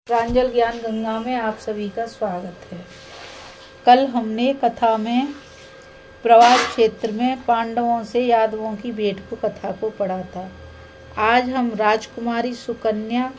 प्रांजल ज्ञान गंगा में आप सभी का स्वागत है। कल हमने कथा में प्रवास क्षेत्र में पांडवों से यादवों की भेंट को कथा को पढ़ा था। आज हम राजकुमारी सुकन्या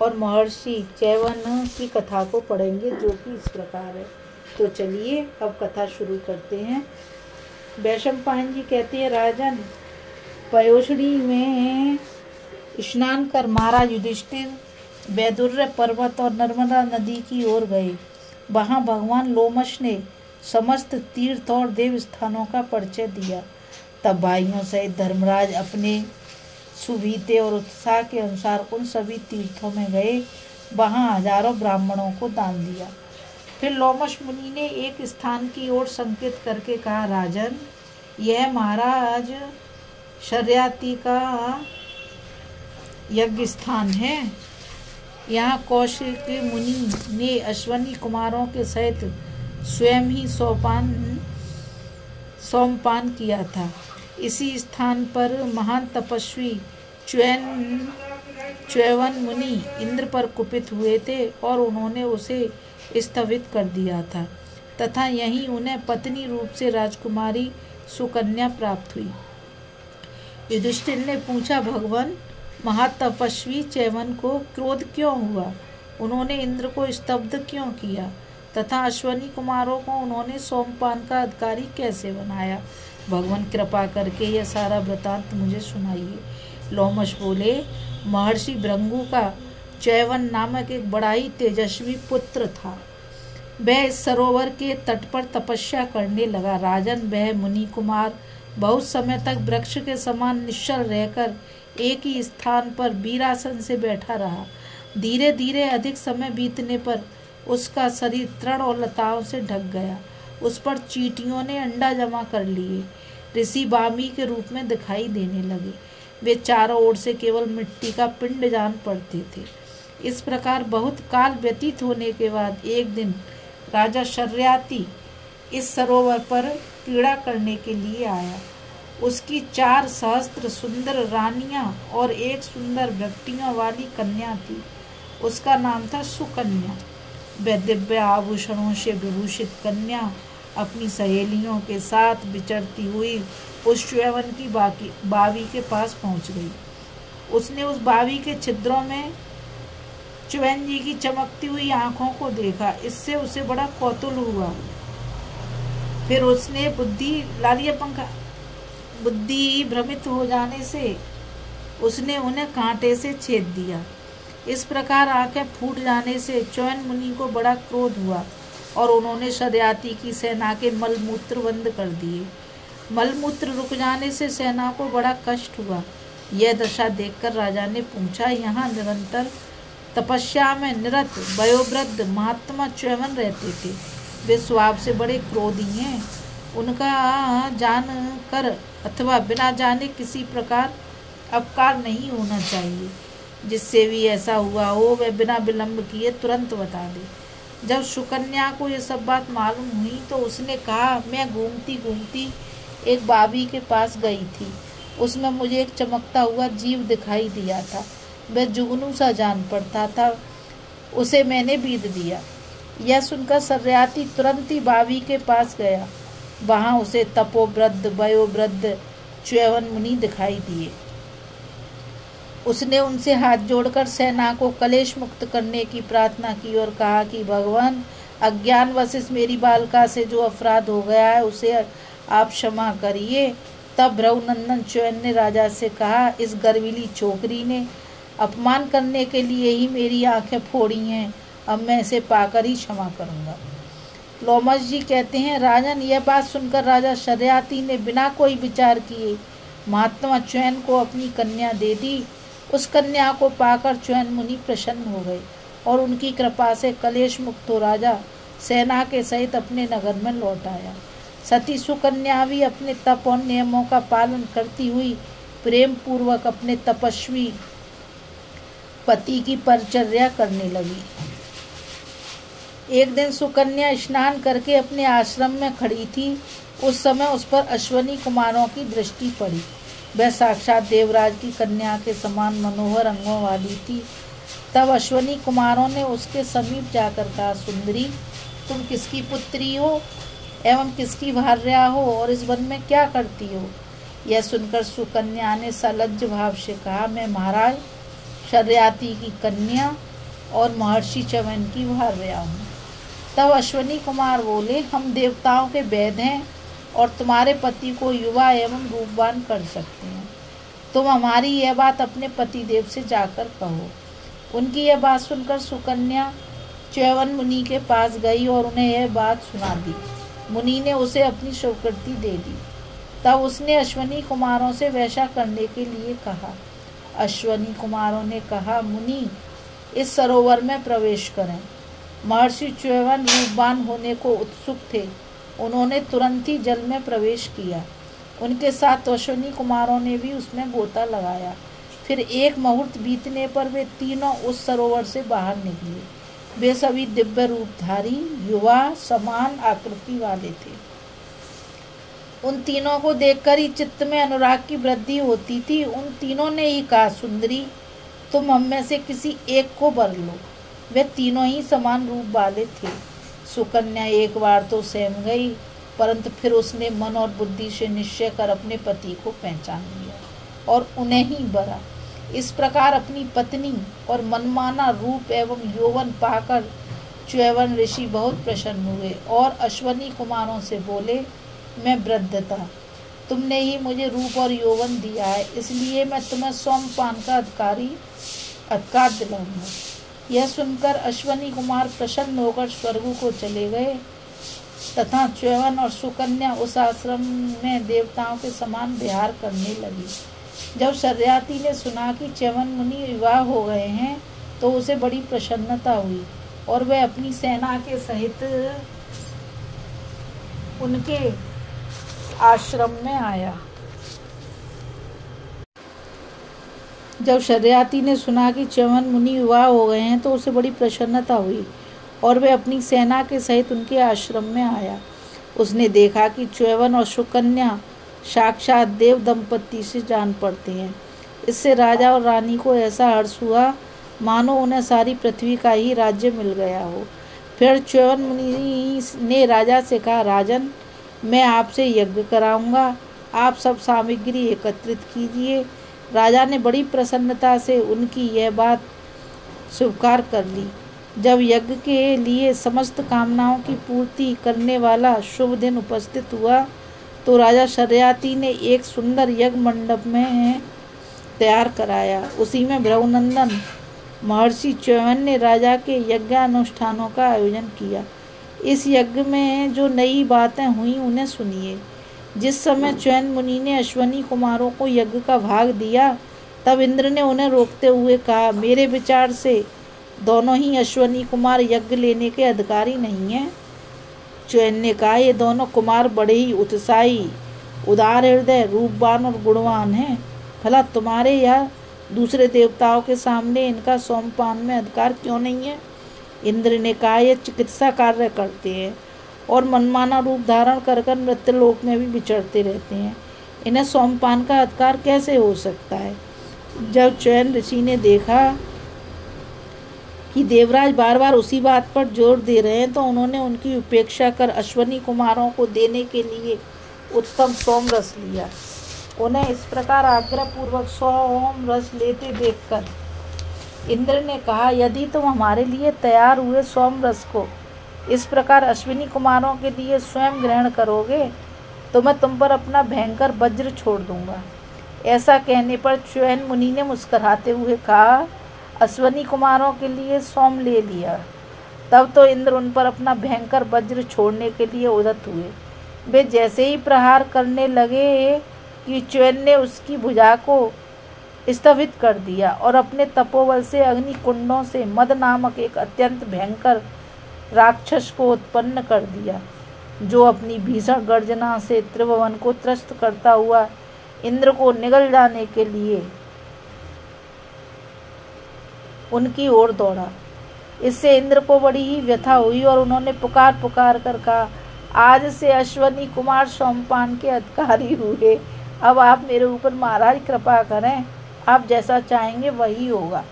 और महर्षि च्यवन की कथा को पढ़ेंगे, जो कि इस प्रकार है। तो चलिए अब कथा शुरू करते हैं। वैशंपायन जी कहते हैं, राजन, पयोषणी में स्नान कर महाराज युधिष्ठिर वैदुर्य पर्वत और नर्मदा नदी की ओर गए। वहां भगवान लोमश ने समस्त तीर्थ और देव स्थानों का परिचय दिया। तब भाइयों सहित धर्मराज अपने सुविधे और उत्साह के अनुसार उन सभी तीर्थों में गए। वहां हजारों ब्राह्मणों को दान दिया। फिर लोमश मुनि ने एक स्थान की ओर संकेत करके कहा, राजन, यह महाराज शर्याती का यज्ञ स्थान है। यहाँ कौशिक मुनि ने अश्वनी कुमारों के सहित स्वयं ही सोमपान किया था। इसी स्थान पर महान तपस्वी च्यवन मुनि इंद्र पर कुपित हुए थे और उन्होंने उसे स्थगित कर दिया था तथा यहीं उन्हें पत्नी रूप से राजकुमारी सुकन्या प्राप्त हुई। युधिष्ठिर ने पूछा, भगवान, महातपस्वी च्यवन को क्रोध क्यों हुआ? उन्होंने इंद्र को स्तब्ध क्यों किया तथा अश्वनी कुमारों को उन्होंने सोमपान का अधिकारी कैसे बनाया? भगवान, कृपा करके यह सारा वृतांत मुझे सुनाइए। लोमश बोले, महर्षि भृंगु का च्यवन नामक एक बड़ा ही तेजस्वी पुत्र था। वह इस सरोवर के तट पर तपस्या करने लगा। राजन, वह मुनि कुमार बहुत समय तक वृक्ष के समान निश्चल रहकर एक ही स्थान पर वीरासन से बैठा रहा। धीरे धीरे अधिक समय बीतने पर उसका शरीर तृण और लताओं से ढक गया। उस पर चींटियों ने अंडा जमा कर लिए ऋषि वामी के रूप में दिखाई देने लगे। वे चारों ओर से केवल मिट्टी का पिंड जान पड़ते थे। इस प्रकार बहुत काल व्यतीत होने के बाद एक दिन राजा शर्याती इस सरोवर पर क्रीड़ा करने के लिए आया। उसकी 4 सहस्त्र सुंदर रानियां और एक सुंदर भक्तियों वाली कन्या थी। उसका नाम था सुकन्या। वह दिव्य आभूषणों से विभूषित कन्या अपनी सहेलियों के साथ विचरती हुई उस च्यवन की बावी के पास पहुंच गई। उसने उस बावी के छिद्रों में च्यवन जी की चमकती हुई आंखों को देखा। इससे उसे बड़ा कौतूहल हुआ। फिर उसने बुद्धि भ्रमित हो जाने से उसने उन्हें कांटे से छेद दिया। इस प्रकार आंखें फूट जाने से च्यवन मुनि को बड़ा क्रोध हुआ और उन्होंने शर्याती की सेना के मलमूत्र बंद कर दिए। मलमूत्र रुक जाने से सेना को बड़ा कष्ट हुआ। यह दशा देखकर राजा ने पूछा, यहाँ निरंतर तपस्या में निरत वयोवृद्ध महात्मा च्यवन रहते थे। वे स्वभाव से बड़े क्रोधी हैं। उनका जान कर अथवा बिना जाने किसी प्रकार अपकार नहीं होना चाहिए। जिससे भी ऐसा हुआ हो वह बिना विलंब किए तुरंत बता दे। जब सुकन्या को यह सब बात मालूम हुई तो उसने कहा, मैं घूमती घूमती एक बावी के पास गई थी। उसमें मुझे एक चमकता हुआ जीव दिखाई दिया था। वह जुगनू सा जान पड़ता था। उसे मैंने बीध दिया। यह सुनकर शर्याती तुरंत ही बावी के पास गया। वहां उसे तपोवृद्ध वयोवृद्ध च्यवन मुनि दिखाई दिए। उसने उनसे हाथ जोड़कर सेना को कलेश मुक्त करने की प्रार्थना की और कहा कि भगवान, अज्ञानवश इस मेरी बालिका से जो अपराध हो गया है उसे आप क्षमा करिए। तब रघुनंदन च्यवन ने राजा से कहा, इस गर्विली छोकरी ने अपमान करने के लिए ही मेरी आंखें फोड़ी हैं। अब मैं इसे पाकर ही क्षमा करूंगा। लोमश जी कहते हैं, राजन, यह बात सुनकर राजा शर्याती ने बिना कोई विचार किए महात्मा च्यवन को अपनी कन्या दे दी। उस कन्या को पाकर च्यवन मुनि प्रसन्न हो गए और उनकी कृपा से कलेश मुक्त हो राजा सेना के सहित अपने नगर में लौट आया। सती सुकन्या भी अपने तप और नियमों का पालन करती हुई प्रेम पूर्वक अपने तपस्वी पति की परिचर्या करने लगी। एक दिन सुकन्या स्नान करके अपने आश्रम में खड़ी थी। उस समय उस पर अश्वनी कुमारों की दृष्टि पड़ी। वह साक्षात देवराज की कन्या के समान मनोहर अंगों वाली थी। तब अश्वनी कुमारों ने उसके समीप जाकर कहा, सुंदरी, तुम किसकी पुत्री हो एवं किसकी भार्या हो और इस वन में क्या करती हो? यह सुनकर सुकन्या ने सलज्ज भाव से कहा, मैं महाराज शर्याती की कन्या और महर्षि च्यवन की भार्या हूँ। तब अश्वनी कुमार बोले, हम देवताओं के वैद्य हैं और तुम्हारे पति को युवा एवं रूपवान कर सकते हैं। तुम हमारी यह बात अपने पतिदेव से जाकर कहो। उनकी यह बात सुनकर सुकन्या च्यवन मुनि के पास गई और उन्हें यह बात सुना दी। मुनि ने उसे अपनी स्वीकृति दे दी। तब उसने अश्वनी कुमारों से वैसा करने के लिए कहा। अश्वनी कुमारों ने कहा, मुनि, इस सरोवर में प्रवेश करें। महर्षि च्यवन रूपवान होने को उत्सुक थे। उन्होंने तुरंत ही जल में प्रवेश किया। उनके साथ अश्वनी कुमारों ने भी उसमें गोता लगाया। फिर एक मुहूर्त बीतने पर वे तीनों उस सरोवर से बाहर निकले। वे सभी दिव्य रूपधारी, युवा, समान आकृति वाले थे। उन तीनों को देखकर ही चित्त में अनुराग की वृद्धि होती थी। उन तीनों ने ही कहा, सुंदरी, तुम हम में से किसी एक को वर लो। वे तीनों ही समान रूप वाले थे। सुकन्या एक बार तो सहम गई, परंतु फिर उसने मन और बुद्धि से निश्चय कर अपने पति को पहचान लिया और उन्हें ही वरा। इस प्रकार अपनी पत्नी और मनमाना रूप एवं यौवन पाकर च्यवन ऋषि बहुत प्रसन्न हुए और अश्वनी कुमारों से बोले, मैं वृद्ध था, तुमने ही मुझे रूप और यौवन दिया है, इसलिए मैं तुम्हें सोमपान का अधिकार दिलाऊंगा। यह सुनकर अश्वनी कुमार प्रसन्न होकर स्वर्ग को चले गए तथा च्यवन और सुकन्या उस आश्रम में देवताओं के समान विहार करने लगी। जब शर्याती ने सुना कि च्यवन मुनि विवाह हो गए हैं तो उसे बड़ी प्रसन्नता हुई और वह अपनी सेना के सहित उनके आश्रम में आया। जब शर्याती ने सुना कि च्यवन मुनि विवाह हो गए हैं तो उसे बड़ी प्रसन्नता हुई और वह अपनी सेना के सहित उनके आश्रम में आया। उसने देखा कि च्यवन और सुकन्या साक्षात देव दंपत्ति से जान पड़ते हैं। इससे राजा और रानी को ऐसा हर्ष हुआ मानो उन्हें सारी पृथ्वी का ही राज्य मिल गया हो। फिर च्यवन मुनि ने राजा से कहा, राजन, मैं आपसे यज्ञ कराऊंगा, आप सब सामग्री एकत्रित कीजिए। राजा ने बड़ी प्रसन्नता से उनकी यह बात स्वीकार कर ली। जब यज्ञ के लिए समस्त कामनाओं की पूर्ति करने वाला शुभ दिन उपस्थित हुआ तो राजा शर्याती ने एक सुंदर यज्ञ मंडप में तैयार कराया। उसी में भृगुनंदन महर्षि च्यवन ने राजा के यज्ञानुष्ठानों का आयोजन किया। इस यज्ञ में जो नई बातें हुई उन्हें सुनिए। जिस समय च्यवन मुनि ने अश्वनी कुमारों को यज्ञ का भाग दिया तब इंद्र ने उन्हें रोकते हुए कहा, मेरे विचार से दोनों ही अश्वनी कुमार यज्ञ लेने के अधिकारी नहीं हैं। च्यवन ने कहा, ये दोनों कुमार बड़े ही उत्साही, उदार हृदय, रूपवान और गुणवान हैं। भला तुम्हारे या दूसरे देवताओं के सामने इनका सोमपान में अधिकार क्यों नहीं है? इंद्र ने कहा, ये चिकित्सा कार्य करते हैं और मनमाना रूप धारण कर मृत्युलोक में भी विचरते रहते हैं। इन्हें सोमपान का अधिकार कैसे हो सकता है? जब च्यवन ऋषि ने देखा कि देवराज बार बार उसी बात पर जोर दे रहे हैं तो उन्होंने उनकी उपेक्षा कर अश्वनी कुमारों को देने के लिए उत्तम सोम रस लिया। उन्हें इस प्रकार आग्रहपूर्वक सोम रस लेते देखकर इंद्र ने कहा, यदि तुम हमारे लिए तैयार हुए सोम रस को इस प्रकार अश्विनी कुमारों के लिए स्वयं ग्रहण करोगे तो मैं तुम पर अपना भयंकर वज्र छोड़ दूंगा। ऐसा कहने पर च्यवन मुनि ने मुस्कुराते हुए कहा, अश्वनी कुमारों के लिए सोम ले लिया। तब तो इंद्र उन पर अपना भयंकर वज्र छोड़ने के लिए उद्यत हुए। वे जैसे ही प्रहार करने लगे कि च्यवन ने उसकी भुजा को स्थगित कर दिया और अपने तपोबल से अग्नि कुंडों से मद नामक एक अत्यंत भयंकर राक्षस को उत्पन्न कर दिया, जो अपनी भीषण गर्जना से त्रिभुवन को त्रस्त करता हुआ इंद्र को निगल जाने के लिए उनकी ओर दौड़ा। इससे इंद्र को बड़ी ही व्यथा हुई और उन्होंने पुकार पुकार कर कहा, आज से अश्वनी कुमार सोमपान के अधिकारी हुए। अब आप मेरे ऊपर महाराज कृपा करें, आप जैसा चाहेंगे वही होगा।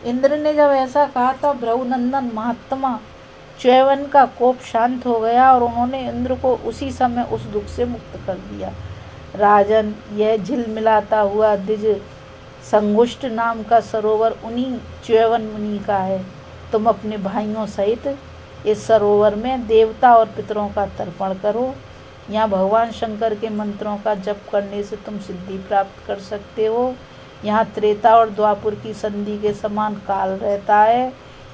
इंद्र ने जब ऐसा कहा तब भृगुनंदन महात्मा च्यवन का कोप शांत हो गया और उन्होंने इंद्र को उसी समय उस दुख से मुक्त कर दिया। राजन, यह झिलमिलाता हुआ द्विज संगुष्ट नाम का सरोवर उन्हीं च्यवन मुनि का है। तुम अपने भाइयों सहित इस सरोवर में देवता और पितरों का तर्पण करो। यहाँ भगवान शंकर के मंत्रों का जप करने से तुम सिद्धि प्राप्त कर सकते हो। यहाँ त्रेता और द्वापर की संधि के समान काल रहता है।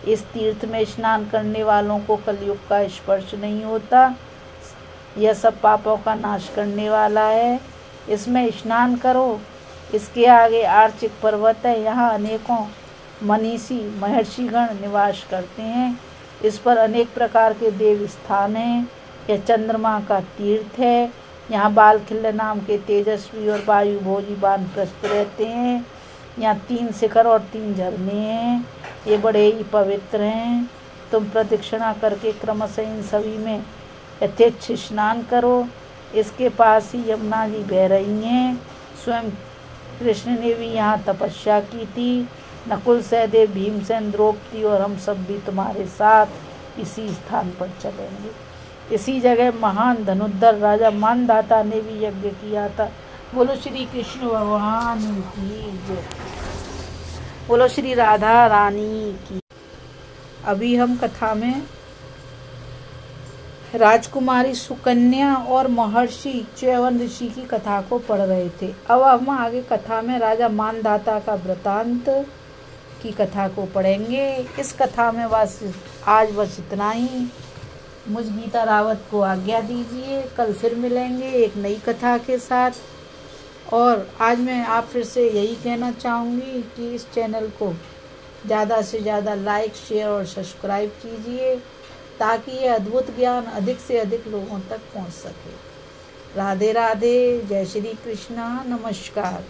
इस तीर्थ में स्नान करने वालों को कलयुग का स्पर्श नहीं होता। यह सब पापों का नाश करने वाला है। इसमें स्नान करो। इसके आगे आर्चिक पर्वत है। यहाँ अनेकों मनीषी महर्षिगण निवास करते हैं। इस पर अनेक प्रकार के देव स्थान हैं। यह चंद्रमा का तीर्थ है। यहाँ बालखिल्य नाम के तेजस्वी और वायु भोजी वानप्रस्थ रहते हैं। यहाँ 3 शिखर और 3 झरने हैं। ये बड़े ही पवित्र हैं। तुम प्रदक्षिणा करके क्रमशः इन सभी में यथेच्छ स्नान करो। इसके पास ही यमुना जी बह रही हैं। स्वयं कृष्ण ने भी यहाँ तपस्या की थी। नकुल, सहदेव, भीमसेन, द्रौपदी और हम सब भी तुम्हारे साथ इसी स्थान पर चलेंगे। इसी जगह महान धनुर्धर राजा मानधाता ने भी यज्ञ किया था। बोलो श्री कृष्ण भगवान की जय। बोलो श्री राधा रानी की। अभी हम कथा में राजकुमारी सुकन्या और महर्षि च्यवन ऋषि की कथा को पढ़ रहे थे। अब हम आगे कथा में राजा मानधाता का वृतांत की कथा को पढ़ेंगे। इस कथा में आज बस इतना ही। मुझ गीता रावत को आज्ञा दीजिए। कल फिर मिलेंगे एक नई कथा के साथ। और आज मैं आप फिर से यही कहना चाहूँगी कि इस चैनल को ज़्यादा से ज़्यादा लाइक, शेयर और सब्सक्राइब कीजिए ताकि ये अद्भुत ज्ञान अधिक से अधिक लोगों तक पहुँच सके। राधे राधे। जय श्री कृष्णा। नमस्कार।